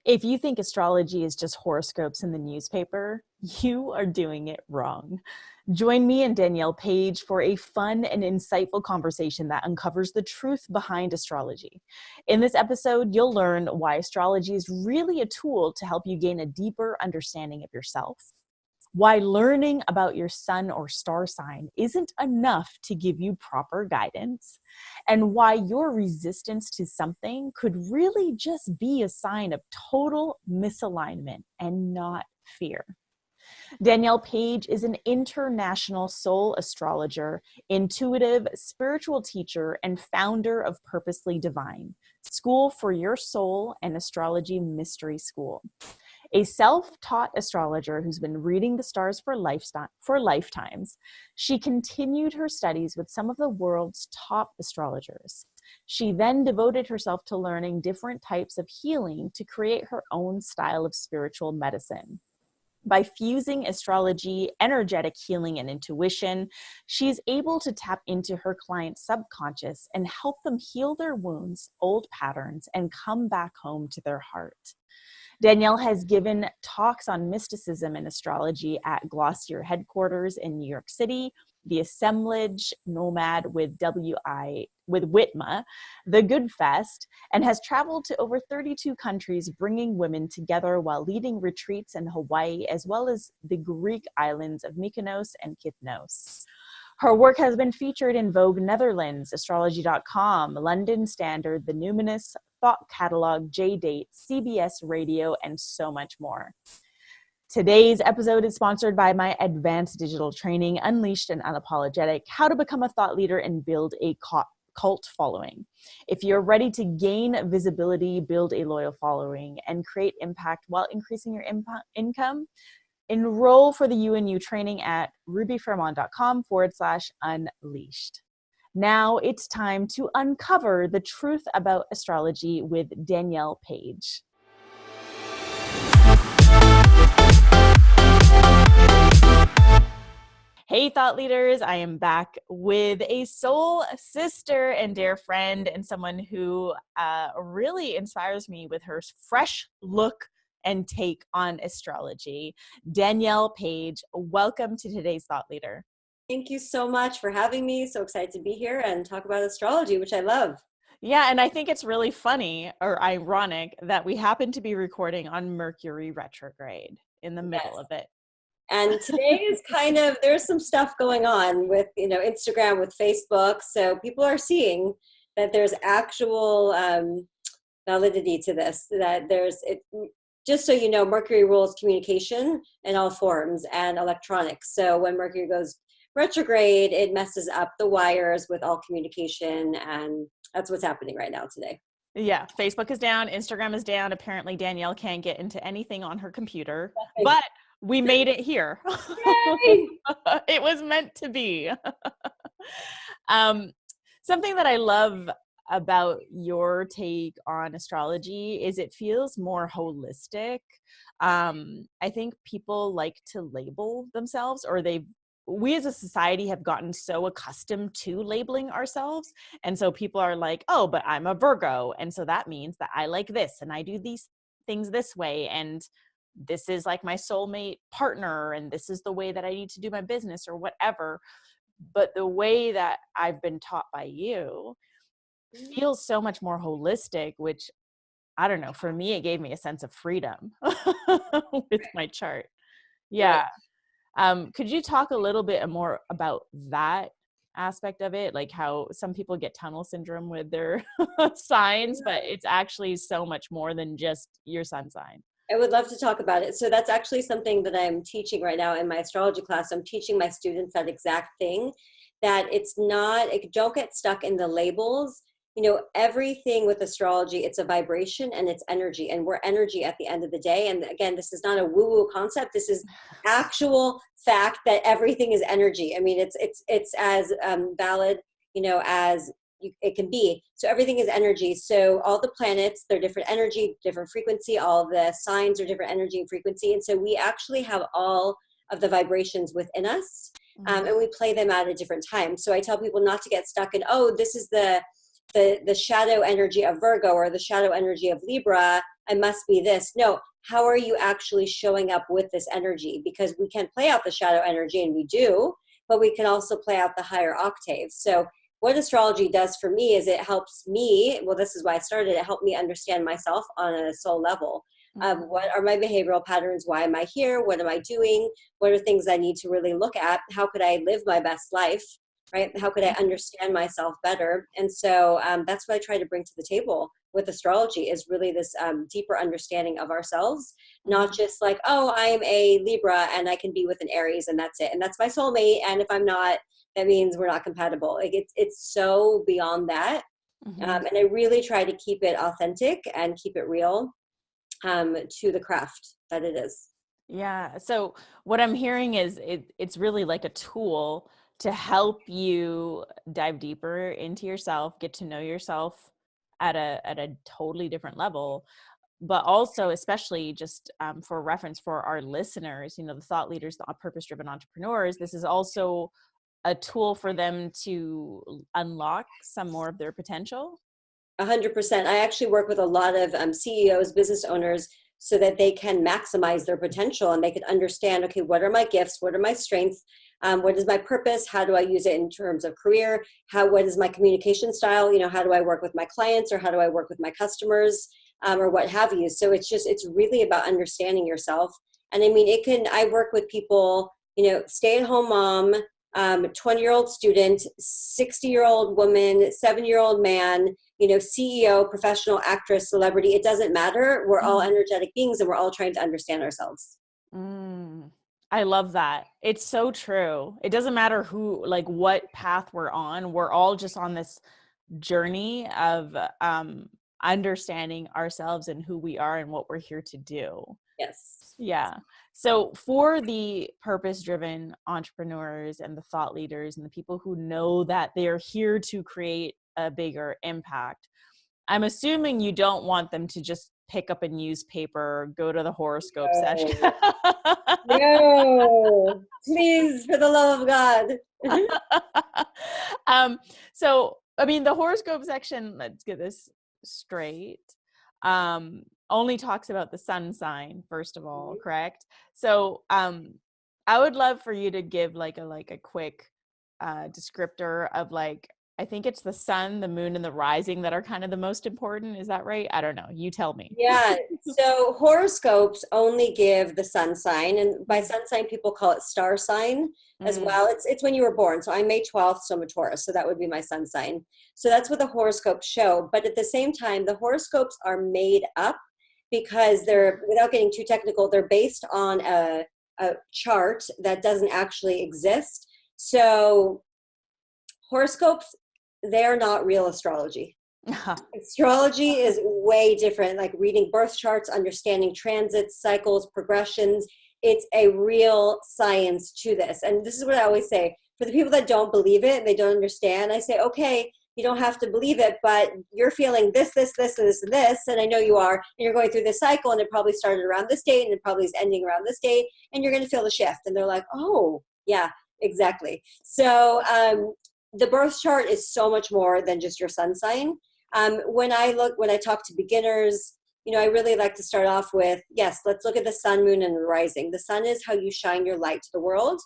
If you think astrology is just horoscopes in the newspaper, you are doing it wrong. Join me and Danielle Paige for a fun and insightful conversation that uncovers the truth behind astrology. In this episode, you'll learn why astrology is really a tool to help you gain a deeper understanding of yourself, why learning about your sun or star sign isn't enough to give you proper guidance, and why your resistance to something could really just be a sign of total misalignment and not fear. Danielle Paige is an international soul astrologer, intuitive spiritual teacher, and founder of Purposely Divine, School for Your Soul and Astrology Mystery School. A self-taught astrologer who's been reading the stars for lifetimes, she continued her studies with some of the world's top astrologers. She then devoted herself to learning different types of healing to create her own style of spiritual medicine. By fusing astrology, energetic healing, and intuition, she's able to tap into her client's subconscious and help them heal their wounds, old patterns, and come back home to their heart. Danielle has given talks on mysticism and astrology at Glossier headquarters in New York City, the Assemblage Nomad with Whitma, the Good Fest, and has traveled to over 32 countries, bringing women together while leading retreats in Hawaii, as well as the Greek islands of Mykonos and Kythnos. Her work has been featured in Vogue Netherlands, Astrology.com, London Standard, The Numinous, Thought Catalog, J-Date, CBS Radio, and so much more. Today's episode is sponsored by my advanced digital training, Unleashed and Unapologetic, How to Become a Thought Leader and Build a Cult Following. If you're ready to gain visibility, build a loyal following, and create impact while increasing your income, enroll for the UNU training at rubyfremon.com/unleashed. Now it's time to uncover the truth about astrology with Danielle Paige. Hey, thought leaders, I am back with a soul sister and dear friend, and someone who really inspires me with her fresh look and take on astrology. Danielle Paige, welcome to today's Thought Leader. Thank you so much for having me. So excited to be here and talk about astrology, which I love. Yeah, and I think it's really funny or ironic that we happen to be recording on Mercury retrograde in the middle of it. And today is there's some stuff going on with, Instagram, with Facebook. So people are seeing that there's actual validity to this, that just so you know, Mercury rules communication in all forms and electronics. So when Mercury goes retrograde, it messes up the wires with all communication, and that's what's happening right now today. Yeah, Facebook is down, Instagram is down. Apparently Danielle can't get into anything on her computer, but we made it here. It was meant to be. Something that I love about your take on astrology is it feels more holistic. I think people like to label themselves, or we as a society have gotten so accustomed to labeling ourselves. And so people are like, oh, but I'm a Virgo. And so that means that I like this and I do these things this way. And this is like my soulmate partner. And this is the way that I need to do my business or whatever. But the way that I've been taught by you feels so much more holistic, which I don't know, for me, it gave me a sense of freedom with my chart. Yeah. Could you talk a little bit more about that aspect of it? Like how some people get tunnel syndrome with their signs, but it's actually so much more than just your sun sign. I would love to talk about it. So that's actually something that I'm teaching right now in my astrology class. I'm teaching my students that exact thing, that don't get stuck in the labels. Everything with astrology, it's a vibration and it's energy, and we're energy at the end of the day. And again, this is not a woo-woo concept. This is actual fact that everything is energy. I mean, it's as valid, as it can be. So everything is energy. So all the planets, they're different energy, different frequency. All the signs are different energy and frequency. And so we actually have all of the vibrations within us, and we play them out at different times. So I tell people not to get stuck in, oh, this is the the shadow energy of Virgo or the shadow energy of Libra, I must be this. No, how are you actually showing up with this energy? Because we can play out the shadow energy, and we do, but we can also play out the higher octaves. So what astrology does for me is it helps me, well, this is why I started, it helped me understand myself on a soul level. What are my behavioral patterns? Why am I here? What am I doing? What are things I need to really look at? How could I live my best life? Right? How could I understand myself better? And so that's what I try to bring to the table with astrology, is really this deeper understanding of ourselves, not just like, oh, I'm a Libra and I can be with an Aries and that's it. And that's my soulmate. And if I'm not, that means we're not compatible. Like it's so beyond that. And I really try to keep it authentic and keep it real to the craft that it is. Yeah. So what I'm hearing is it's really like a tool to help you dive deeper into yourself, get to know yourself at a totally different level, but also especially just for reference for our listeners, you know, the thought leaders, the purpose-driven entrepreneurs, this is also a tool for them to unlock some more of their potential. 100%. I actually work with a lot of CEOs, business owners, so that they can maximize their potential and they can understand, okay, what are my gifts? What are my strengths? What is my purpose? How do I use it in terms of career? What is my communication style? You know, how do I work with my clients, or how do I work with my customers, or what have you? So it's really about understanding yourself. And I mean, I work with people, you know, stay-at-home mom, 20-year-old student, 60-year-old woman, 7-year-old man, you know, CEO, professional, actress, celebrity, it doesn't matter. We're all energetic beings and we're all trying to understand ourselves. I love that. It's so true. It doesn't matter who, like what path we're on. We're all just on this journey of understanding ourselves and who we are and what we're here to do. Yes. Yeah. So for the purpose-driven entrepreneurs and the thought leaders and the people who know that they're here to create a bigger impact, I'm assuming you don't want them to just pick up a newspaper, go to the horoscope session. No, please, for the love of God. So, I mean, the horoscope section, let's get this straight, only talks about the sun sign, first of all, correct? So, I would love for you to give like a quick descriptor of like, I think it's the sun, the moon, and the rising that are kind of the most important. Is that right? I don't know. You tell me. Yeah. So horoscopes only give the sun sign, and by sun sign, people call it star sign as well. It's when you were born. So I'm May 12th, so I'm a Taurus. So that would be my sun sign. So that's what the horoscopes show. But at the same time, the horoscopes are made up because they're, without getting too technical, they're based on a chart that doesn't actually exist. So horoscopes, they're not real astrology. Astrology is way different, like reading birth charts, understanding transits, cycles, progressions. It's a real science to this. And this is what I always say. For the people that don't believe it and they don't understand, I say, okay, you don't have to believe it, but you're feeling this, this, this, and this, and this, and I know you are, and you're going through this cycle, and it probably started around this date, and it probably is ending around this date, and you're going to feel the shift. And they're like, oh, yeah, exactly. So the birth chart is so much more than just your sun sign. When I talk to beginners, you know, I really like to start off with, yes, let's look at the sun, moon, and the rising. The sun is how you shine your light to the world.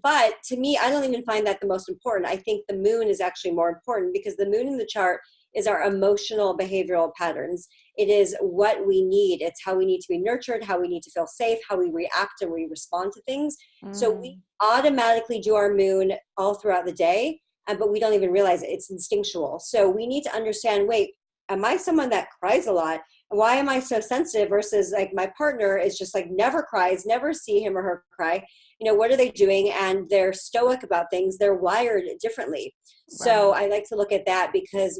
But to me, I don't even find that the most important. I think the moon is actually more important, because the moon in the chart is our emotional behavioral patterns. It is what we need. It's how we need to be nurtured, how we need to feel safe, how we react and we respond to things. So we automatically do our moon all throughout the day, but we don't even realize it. It's instinctual. So we need to understand, wait, am I someone that cries a lot? Why am I so sensitive versus like my partner is just like never cries, never see him or her cry? You know, what are they doing? And they're stoic about things. They're wired differently. So I like to look at that, because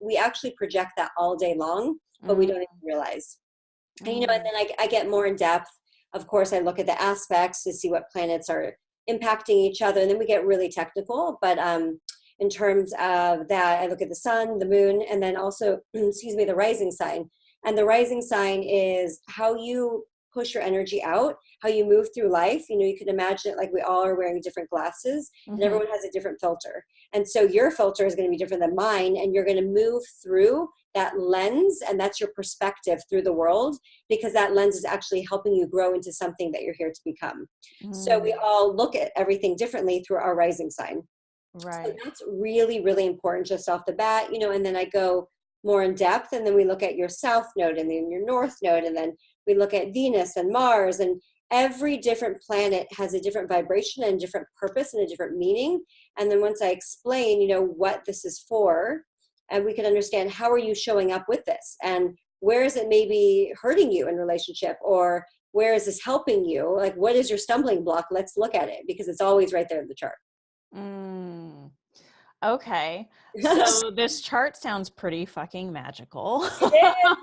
we actually project that all day long, but we don't even realize. And, you know, and then I get more in depth. Of course, I look at the aspects to see what planets are impacting each other. And then we get really technical. But in terms of that, I look at the sun, the moon, and then also, the rising sign. And the rising sign is how you push your energy out, how you move through life. You know, you can imagine it like we all are wearing different glasses, and everyone has a different filter. And so your filter is going to be different than mine, and you're going to move through that lens, and that's your perspective through the world, because that lens is actually helping you grow into something that you're here to become. So we all look at everything differently through our rising sign. Right. So that's really, really important just off the bat, you know, and then I go more in depth, and then we look at your south node and then your north node, and then we look at Venus and Mars, and every different planet has a different vibration and a different purpose and a different meaning. And then once I explain, you know, what this is for, and we can understand how are you showing up with this, and where is it maybe hurting you in relationship, or where is this helping you? Like, what is your stumbling block? Let's look at it, because it's always right there in the chart. Okay. So this chart sounds pretty fucking magical. It is.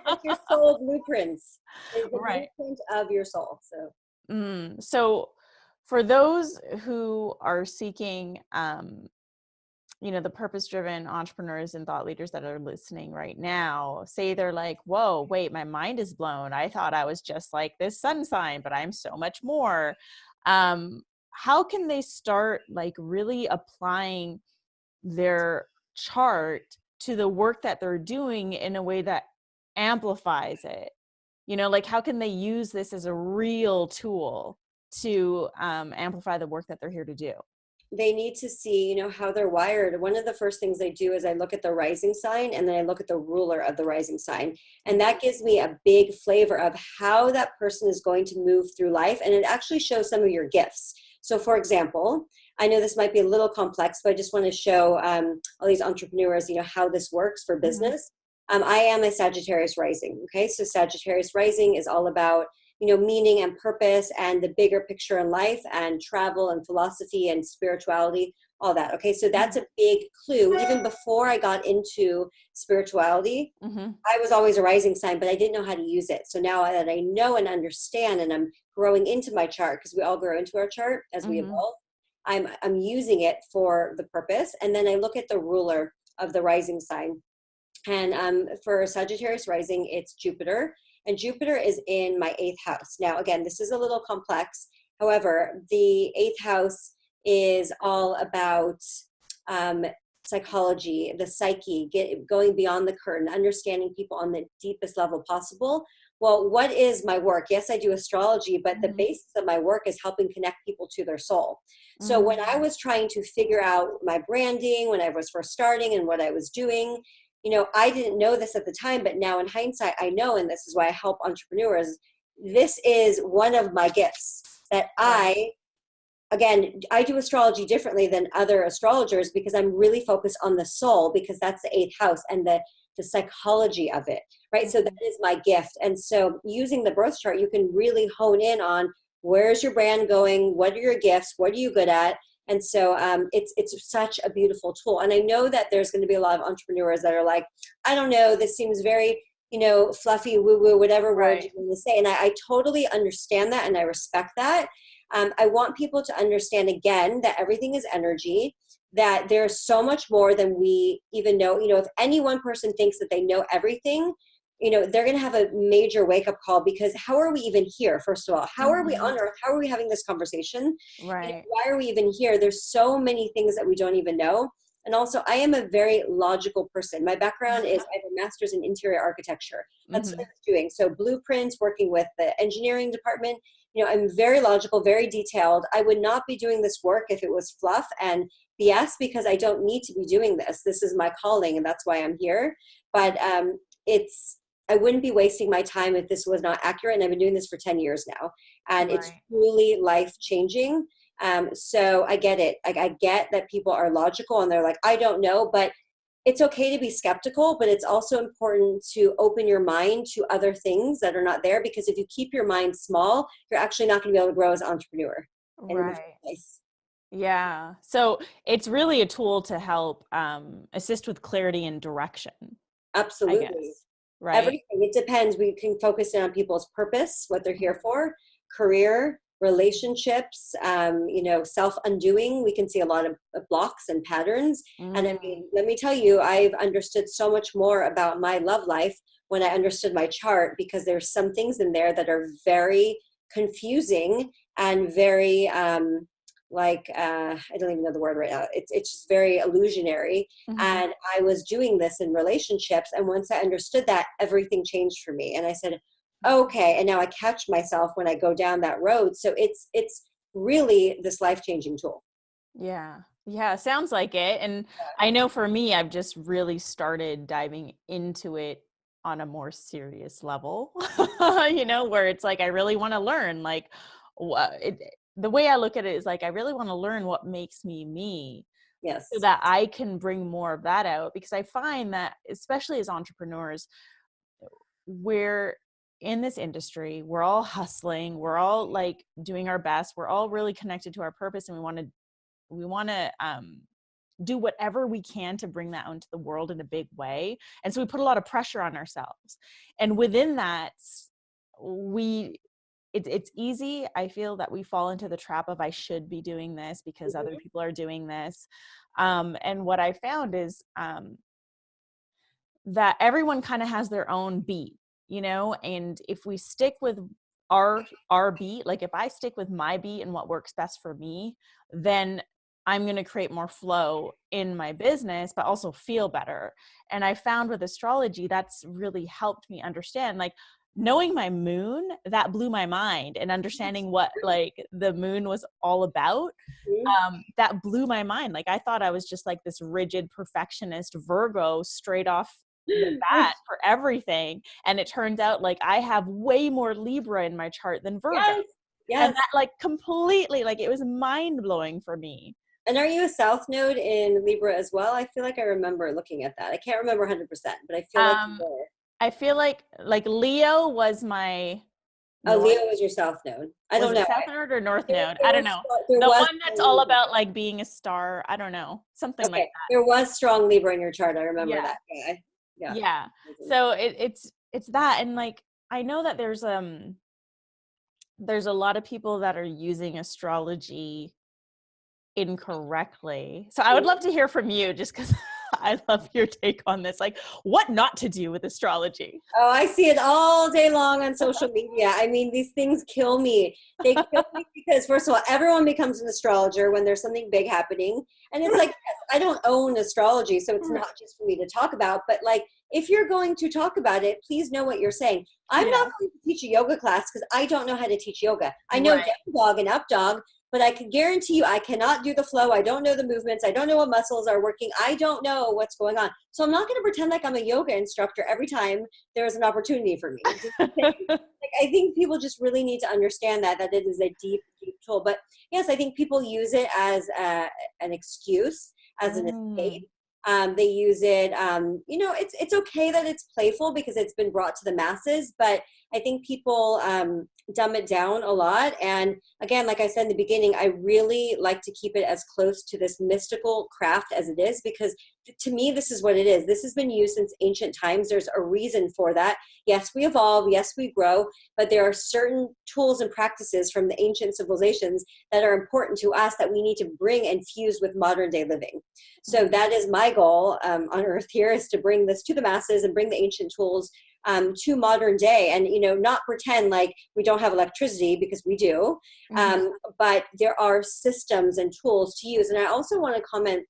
It's your soul blueprints. It's the Right. blueprint of your soul. So for those who are seeking, you know, the purpose-driven entrepreneurs and thought leaders that are listening right now, say they're like, whoa, wait, my mind is blown. I thought I was just like this sun sign, but I'm so much more. How can they start like really applying their chart to the work that they're doing in a way that amplifies it? You know, like how can they use this as a real tool to amplify the work that they're here to do? They need to see, you know, how they're wired. One of the first things I do is I look at the rising sign, and then I look at the ruler of the rising sign. And that gives me a big flavor of how that person is going to move through life. And it actually shows some of your gifts. So for example, I know this might be a little complex, but I just want to show all these entrepreneurs, you know, how this works for business. I am a Sagittarius rising. Okay. So Sagittarius rising is all about, you know, meaning and purpose and the bigger picture in life and travel and philosophy and spirituality, all that. Okay. So that's a big clue. Even before I got into spirituality, I was always a rising sign, but I didn't know how to use it. So now that I know and understand, and I'm growing into my chart, because we all grow into our chart as we evolve, I'm using it for the purpose. And then I look at the ruler of the rising sign. And for Sagittarius rising, it's Jupiter. And Jupiter is in my 8th house. Now, again, this is a little complex. However, the 8th house is all about psychology, the psyche, going beyond the curtain, understanding people on the deepest level possible. Well, what is my work? Yes, I do astrology, but the basis of my work is helping connect people to their soul. So when I was trying to figure out my branding, when I was first starting and what I was doing, you know, I didn't know this at the time, but now in hindsight, I know, and this is why I help entrepreneurs. This is one of my gifts that again, I do astrology differently than other astrologers, because I'm really focused on the soul, because that's the 8th house and the psychology of it, right? So that is my gift. And so using the birth chart, you can really hone in on where's your brand going, what are your gifts, what are you good at? And so it's such a beautiful tool. And I know that there's going to be a lot of entrepreneurs that are like, I don't know, this seems very, you know, fluffy, woo-woo, whatever word you want to say. And I totally understand that, and I respect that. I want people to understand, again, that everything is energy, that there's so much more than we even know. You know, if any one person thinks that they know everything, you know, they're going to have a major wake-up call, because how are we even here? First of all, how are we on earth? How are we having this conversation? Right. You know, why are we even here? There's so many things that we don't even know. And also, I am a very logical person. My background is I have a master's in interior architecture. That's what I was doing. So blueprints, working with the engineering department. You know, I'm very logical, very detailed. I would not be doing this work if it was fluff and BS, because I don't need to be doing this. This is my calling, and that's why I'm here. But I wouldn't be wasting my time if this was not accurate. And I've been doing this for 10 years now, and it's truly life-changing. So I get it. I get that people are logical and they're like, I don't know, but it's okay to be skeptical, but it's also important to open your mind to other things that are not there, because if you keep your mind small, you're actually not going to be able to grow as an entrepreneur. Right. Yeah. So it's really a tool to help assist with clarity and direction. Absolutely. I guess, right. Everything. It depends. We can focus in on people's purpose, what they're here for, career, relationships, you know, self-undoing. We can see a lot of blocks and patterns. And I mean, let me tell you, I've understood so much more about my love life when I understood my chart, because there's some things in there that are very confusing and very I don't even know the word right now. It's just very illusionary. Mm-hmm. And I was doing this in relationships. And once I understood that, everything changed for me. And I said, okay. And now I catch myself when I go down that road. So it's really this life-changing tool. Yeah. Yeah. Sounds like it. And I know for me, I've just really started diving into it on a more serious level, where it's like, I really want to learn, like, the way I look at it is like, I really want to learn what makes me me. Yes. So that I can bring more of that out, because I find that, especially as entrepreneurs, we're in this industry, we're all hustling, we're all like doing our best, we're all really connected to our purpose, and we want to do whatever we can to bring that out into the world in a big way. And so we put a lot of pressure on ourselves, and within that, it's easy. I feel that we fall into the trap of, I should be doing this because other people are doing this. And what I found is that everyone kind of has their own beat, and if we stick with our beat, like if I stick with my beat and what works best for me, then I'm going to create more flow in my business, but also feel better. And I found with astrology, that's really helped me understand, like, knowing my moon, that blew my mind, and understanding what like the moon was all about, that blew my mind. Like, I thought I was just like this rigid perfectionist Virgo straight off the bat for everything, and it turns out like I have way more Libra in my chart than Virgo. Yes. And that like completely, like, it was mind-blowing for me. And are you a South Node in Libra as well? I feel like I remember looking at that. I can't remember 100%, but I feel like you were. I feel like Leo was my Leo was your South Node. I don't know. South Node or North Node? I don't know. The one that's all about like being a star. I don't know. Something like that. There was strong Libra in your chart. I remember that. Yeah. So it's that, and like, I know that there's a lot of people that are using astrology incorrectly. So I would love to hear from you, just because I love your take on this, like what not to do with astrology. Oh, I see it all day long on social media. I mean, these things kill me. They kill me because, first of all, everyone becomes an astrologer when there's something big happening. And it's like, I don't own astrology, so it's not just for me to talk about, but like, if you're going to talk about it, please know what you're saying. I'm not going to teach a yoga class because I don't know how to teach yoga. I know down dog and up dog, but I can guarantee you I cannot do the flow. I don't know the movements. I don't know what muscles are working. I don't know what's going on. So I'm not going to pretend like I'm a yoga instructor every time there's an opportunity for me. I think people just really need to understand that it is a deep, deep tool. But yes, I think people use it as an excuse, as an escape. They use it, it's okay that it's playful because it's been brought to the masses, but I think people dumb it down a lot. And again, like I said in the beginning, I really like to keep it as close to this mystical craft as it is, because to me, this is what it is. This has been used since ancient times. There's a reason for that. Yes, we evolve. Yes, we grow. But there are certain tools and practices from the ancient civilizations that are important to us that we need to bring and fuse with modern day living. So that is my goal on earth here, is to bring this to the masses and bring the ancient tools to modern day, and not pretend like we don't have electricity, because we do, but there are systems and tools to use. And I also want to comment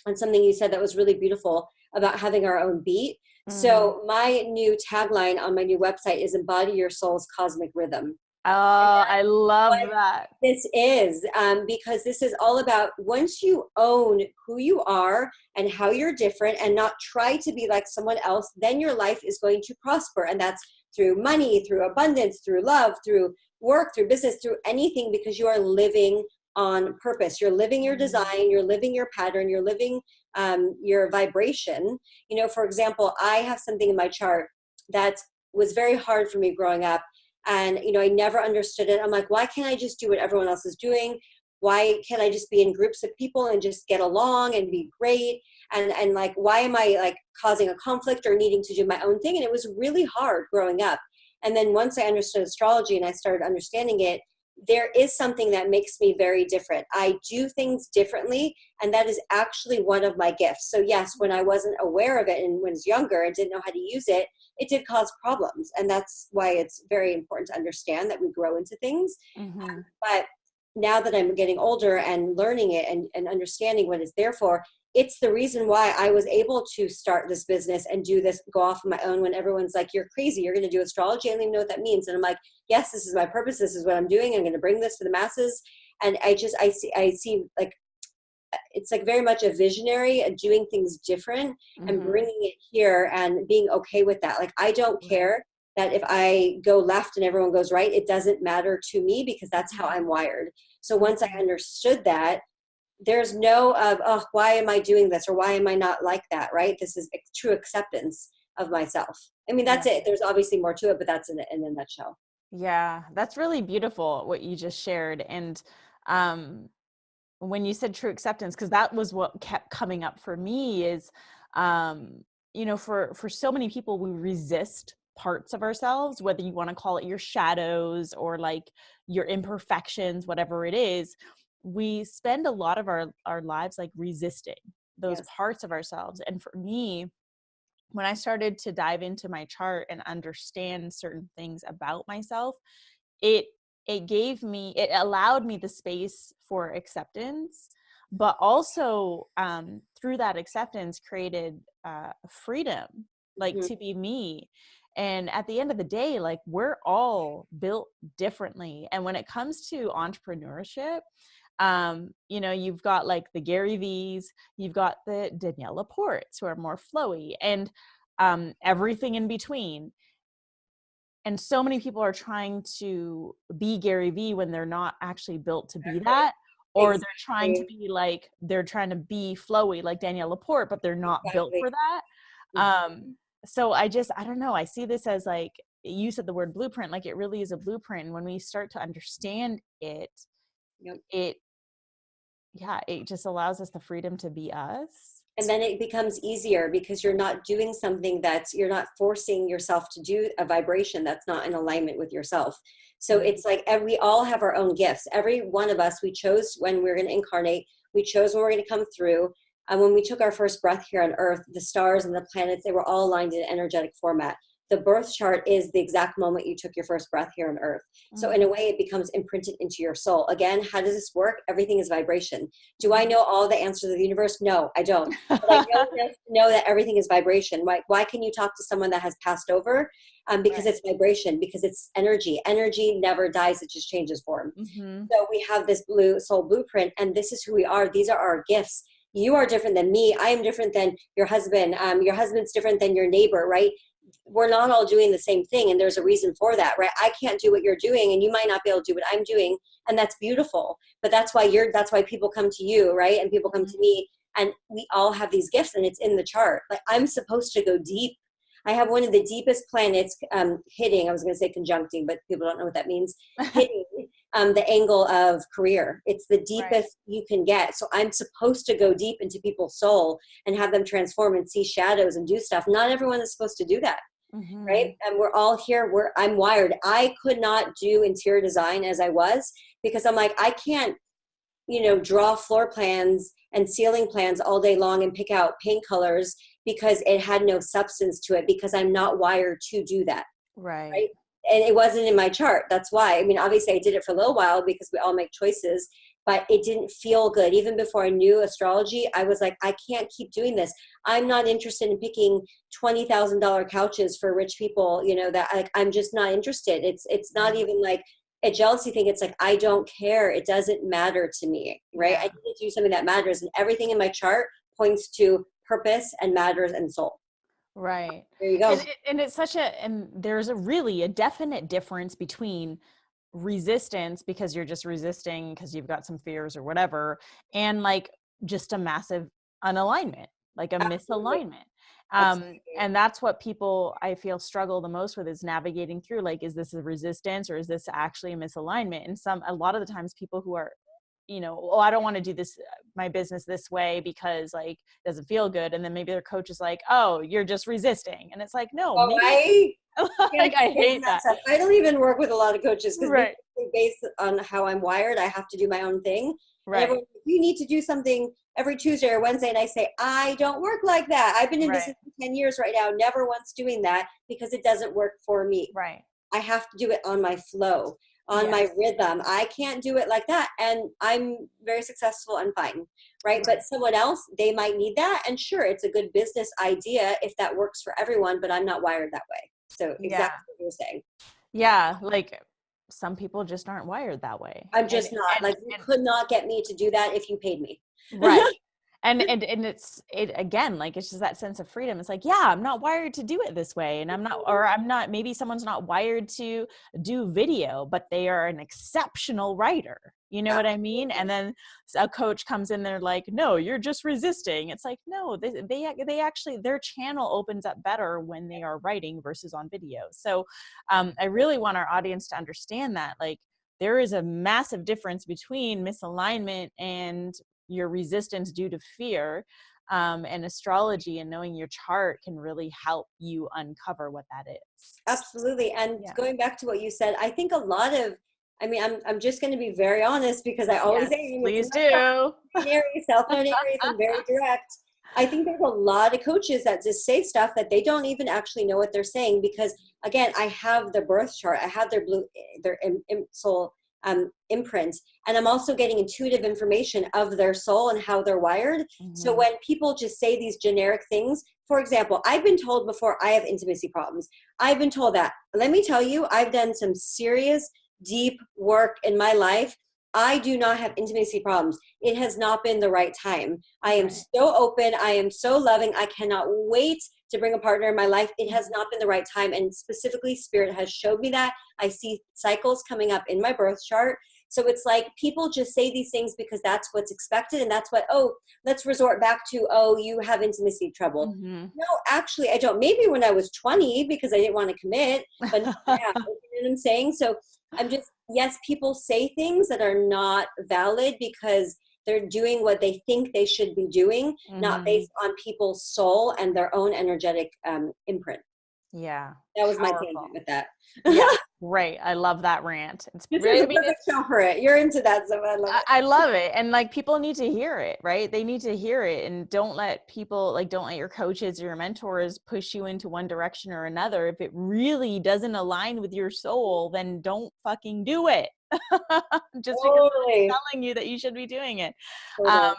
on something you said that was really beautiful about having our own beat. So my new tagline on my new website is embody your soul's cosmic rhythm. Oh, I love that. This is because this is all about, once you own who you are and how you're different and not try to be like someone else, then your life is going to prosper. And that's through money, through abundance, through love, through work, through business, through anything, because you are living on purpose. You're living your design, you're living your pattern, you're living your vibration. For example, I have something in my chart that was very hard for me growing up. And, I never understood it. I'm like, why can't I just do what everyone else is doing? Why can't I just be in groups of people and just get along and be great? And like, why am I like causing a conflict or needing to do my own thing? And it was really hard growing up. And then once I understood astrology and I started understanding it, there is something that makes me very different. I do things differently, and that is actually one of my gifts. So yes, when I wasn't aware of it and when I was younger and didn't know how to use it, it did cause problems. And that's why it's very important to understand that we grow into things. Mm-hmm. But now that I'm getting older and learning it and understanding what it's there for, it's the reason why I was able to start this business and do this, go off on my own when everyone's like, you're crazy, you're going to do astrology. I don't even know what that means. And I'm like, yes, this is my purpose. This is what I'm doing. I'm going to bring this to the masses. And I see like, it's like very much a visionary, doing things different and Mm-hmm. bringing it here and being okay with that. Like, I don't care that if I go left and everyone goes right, it doesn't matter to me because that's how I'm wired. So once I understood that, there's no oh, why am I doing this or why am I not like that, right? This is true acceptance of myself. I mean, that's Yeah. it. There's obviously more to it, but that's in a nutshell. Yeah, that's really beautiful what you just shared. And um, when you said true acceptance, because that was what kept coming up for me is, for so many people, we resist parts of ourselves, whether you want to call it your shadows or like your imperfections, whatever it is. We spend a lot of our lives like resisting those Yes. parts of ourselves. And for me, when I started to dive into my chart and understand certain things about myself, it it allowed me the space for acceptance, but also through that acceptance created freedom, like Mhm. to be me. And at the end of the day, like we're all built differently. And when it comes to entrepreneurship, you've got like the Gary V's, you've got the Danielle Paige who are more flowy, and everything in between. And so many people are trying to be Gary Vee when they're not actually built to be that, or Exactly. they're trying to be flowy like Danielle Laporte, but they're not built Exactly. for that. So I don't know, I see this as like, you said the word blueprint, like it really is a blueprint. When we start to understand it, Yep. it it just allows us the freedom to be us. And then it becomes easier because you're not doing something you're not forcing yourself to do a vibration that's not in alignment with yourself. So Mhm. it's like we all have our own gifts. Every one of us, we chose when we're going to incarnate, we chose when we're going to come through. And when we took our first breath here on earth, the stars and the planets, they were all aligned in an energetic format. The birth chart is the exact moment you took your first breath here on earth. So in a way, it becomes imprinted into your soul. Again, how does this work? Everything is vibration. Do I know all the answers of the universe? No, I don't. But I know enough to know that everything is vibration. Why can you talk to someone that has passed over? Because Right. it's vibration, because it's energy. Energy never dies, it just changes form. Mm-hmm. So we have this blue soul blueprint, and this is who we are. These are our gifts. You are different than me. I am different than your husband. Your husband's different than your neighbor, right? We're not all doing the same thing, and there's a reason for that, right? I can't do what you're doing, and you might not be able to do what I'm doing, and that's beautiful. But that's why people come to you, right? And people come to me, and we all have these gifts, and it's in the chart. Like, I'm supposed to go deep. I have one of the deepest planets hitting, I was going to say conjuncting, but people don't know what that means, hitting the angle of career. It's the Right. deepest you can get. So I'm supposed to go deep into people's soul and have them transform and see shadows and do stuff. Not everyone is supposed to do that, right? Mm-hmm. And we're all here. I'm wired. I could not do interior design as I was because I'm like, I can't, draw floor plans and ceiling plans all day long and pick out paint colors because it had no substance to it, because I'm not wired to do that, Right. right? And it wasn't in my chart. That's why. I mean, obviously I did it for a little while because we all make choices, but it didn't feel good. Even before I knew astrology, I was like, I can't keep doing this. I'm not interested in picking $20,000 couches for rich people, that like, I'm just not interested. It's not even like a jealousy thing. It's like, I don't care. It doesn't matter to me, right? I Yeah. need to do something that matters. And everything in my chart points to purpose and matters and soul. Right. There you go. And it's and there's a really a definite difference between resistance because you're just resisting because you've got some fears or whatever, and like just a massive unalignment, like a Absolutely. misalignment. Absolutely. And that's what people, I feel, struggle the most with, is navigating through, like, is this a resistance or is this actually a misalignment? And a lot of the times people who are oh, I don't want to do this, my business this way because like it doesn't feel good. And then maybe their coach is like, oh, you're just resisting. And it's like, no, Oh, maybe I like can't I stand hate that. stuff. I don't even work with a lot of coaches because Right. based on how I'm wired, I have to do my own thing. And Right. everyone, you need to do something every Tuesday or Wednesday. And I say, I don't work like that. I've been in Right. business for 10 years right now, never once doing that because it doesn't work for me. Right. I have to do it on my flow, on my Yes. rhythm. I can't do it like that. And I'm very successul and fine. Right. But someone else, they might need that. And sure, it's a good business idea if that works for everyone, but I'm not wired that way. So Yeah. exactly what you're saying. Yeah. Like some people just aren't wired that way. I'm just not like, you could not get me to do that if you paid me. Right. And it's again, like, it's just that sense of freedom. It's like, yeah, I'm not wired to do it this way. And I'm not, maybe someone's not wired to do video, but they are an exceptional writer. You know what I mean? And then a coach comes in, they're like, no, you're just resisting. It's like, no, they actually, their channel opens up better when they are writing versus on video. So I really want our audience to understand that, like, there is a massive difference between misalignment and your resistance due to fear, and astrology, and knowing your chart can really help you uncover what that is. Absolutely. And going back to what you said, I think a lot of, I mean, I'm just going to be very honest because I always say, Please do. Self-known Aries, I'm very direct. I think there's a lot of coaches that just say stuff that they don't even actually know what they're saying because, again, I have their birth chart, I have their soul imprint, and I'm also getting intuitive information of their soul and how they're wired. Mm-hmm. So when people just say these generic things, for example, I've been told before I have intimacy problems. I've been told that. Let me tell you, I've done some serious, deep work in my life. I do not have intimacy problems. It has not been the right time. I am so open. I am so loving. I cannot wait to bring a partner in my life. It has not been the right time. And specifically, Spirit has showed me that. I see cycles coming up in my birth chart. So it's like people just say these things because that's what's expected. And that's what, oh, let's resort back to, oh, you have intimacy trouble. Mm-hmm. No, actually, I don't. Maybe when I was 20 because I didn't want to commit. But yeah, you know what I'm saying? So I'm just, yes, people say things that are not valid because they're doing what they think they should be doing, mm-hmm. not based on people's soul and their own energetic imprint. Yeah. That was powerful. My tangent with that. Yeah. Right. I love that rant. It's really, a perfect show for it. You're into that, so I love it. I love it. And like, people need to hear it, right? They need to hear it, and don't let people, like, don't let your coaches or your mentors push you into one direction or another. If it really doesn't align with your soul, then don't fucking do it. Just because I'm telling you that you should be doing it. Totally.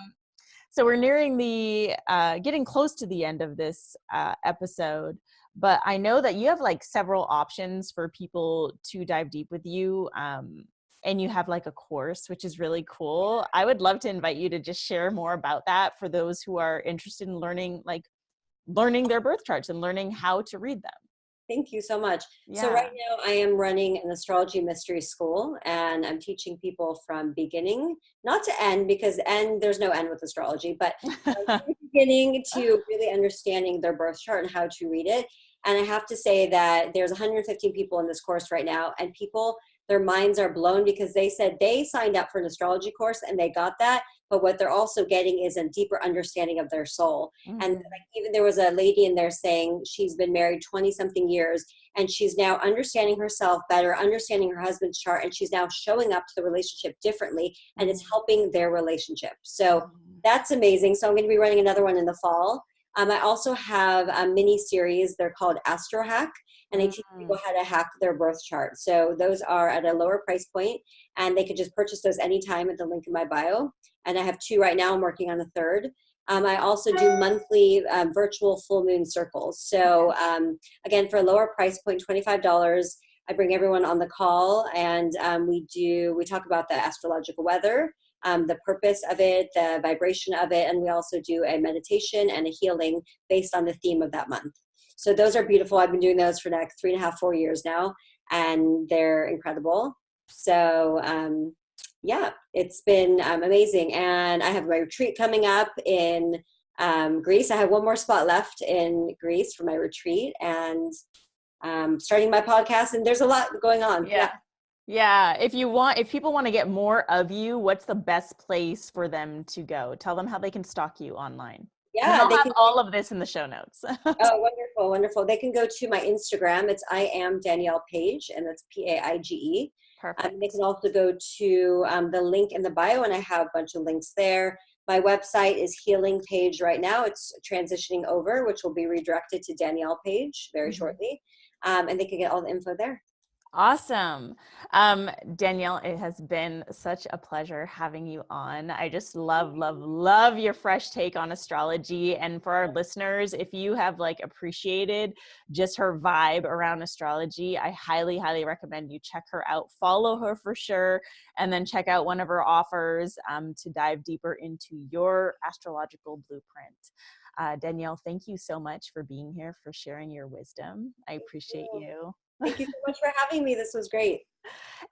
So we're nearing the, getting close to the end of this episode. But I know that you have like several options for people to dive deep with you. And you have like a course, which is really cool. I would love to invite you to just share more about that for those who are interested in learning their birth charts and learning how to read them. Thank you so much. Yeah. So right now I am running an astrology mystery school, and I'm teaching people from beginning, not to end, because there's no end with astrology, but from beginning to really understanding their birth chart and how to read it. And I have to say that there's 115 people in this course right now, and people, their minds are blown because they said they signed up for an astrology course and they got that. But what they're also getting is a deeper understanding of their soul. Mm-hmm. And like, even there was a lady in there saying she's been married 20 something years, and she's now understanding herself better, understanding her husband's chart, and she's now showing up to the relationship differently, and it's helping their relationship. So that's amazing. So I'm going to be running another one in the fall. I also have a mini series. They're called Astro Hack, and I teach people how to hack their birth chart. So those are at a lower price point, and they could just purchase those anytime at the link in my bio. And I have 2 right now. I'm working on a 3rd. I also do monthly virtual full moon circles. So again, for a lower price point, $25, I bring everyone on the call, and we talk about the astrological weather, the purpose of it, the vibration of it, and we also do a meditation and a healing based on the theme of that month. So those are beautiful. I've been doing those for like 3.5, 4 years now, and they're incredible. So yeah, it's been amazing. And I have my retreat coming up in Greece. I have 1 more spot left in Greece for my retreat, and starting my podcast, and there's a lot going on. Yeah. Yeah. If people want to get more of you, what's the best place for them to go? Tell them how they can stalk you online. And then Yeah, I'll they have can. all of this in the show notes. Oh, wonderful, wonderful. They can go to my Instagram. It's I am Danielle Paige, and that's Paige. They Perfect. can also go to the link in the bio, and I have a bunch of links there. My website is Healing Page right now. It's transitioning over, which will be redirected to Danielle Page very Mhm. shortly. And they can get all the info there. Awesome. Danielle, it has been such a pleasure having you on. I just love, love, love your fresh take on astrology. And for our listeners, if you have like appreciated just her vibe around astrology, I highly, highly recommend you check her out. Follow her for sure. And then check out one of her offers to dive deeper into your astrological blueprint. Danielle, thank you so much for being here, for sharing your wisdom. I Thank appreciate you. you. Thank you so much for having me. This was great.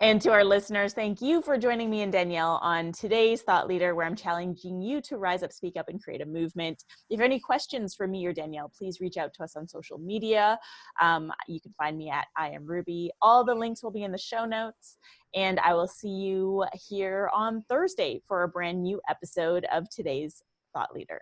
And to our listeners, thank you for joining me and Danielle on today's Thought Leader, where I'm challenging you to rise up, speak up, and create a movement. If you have any questions for me or Danielle, please reach out to us on social media. You can find me at I am Ruby. All the links will be in the show notes. And I will see you here on Thursday for a brand new episode of today's Thought Leader.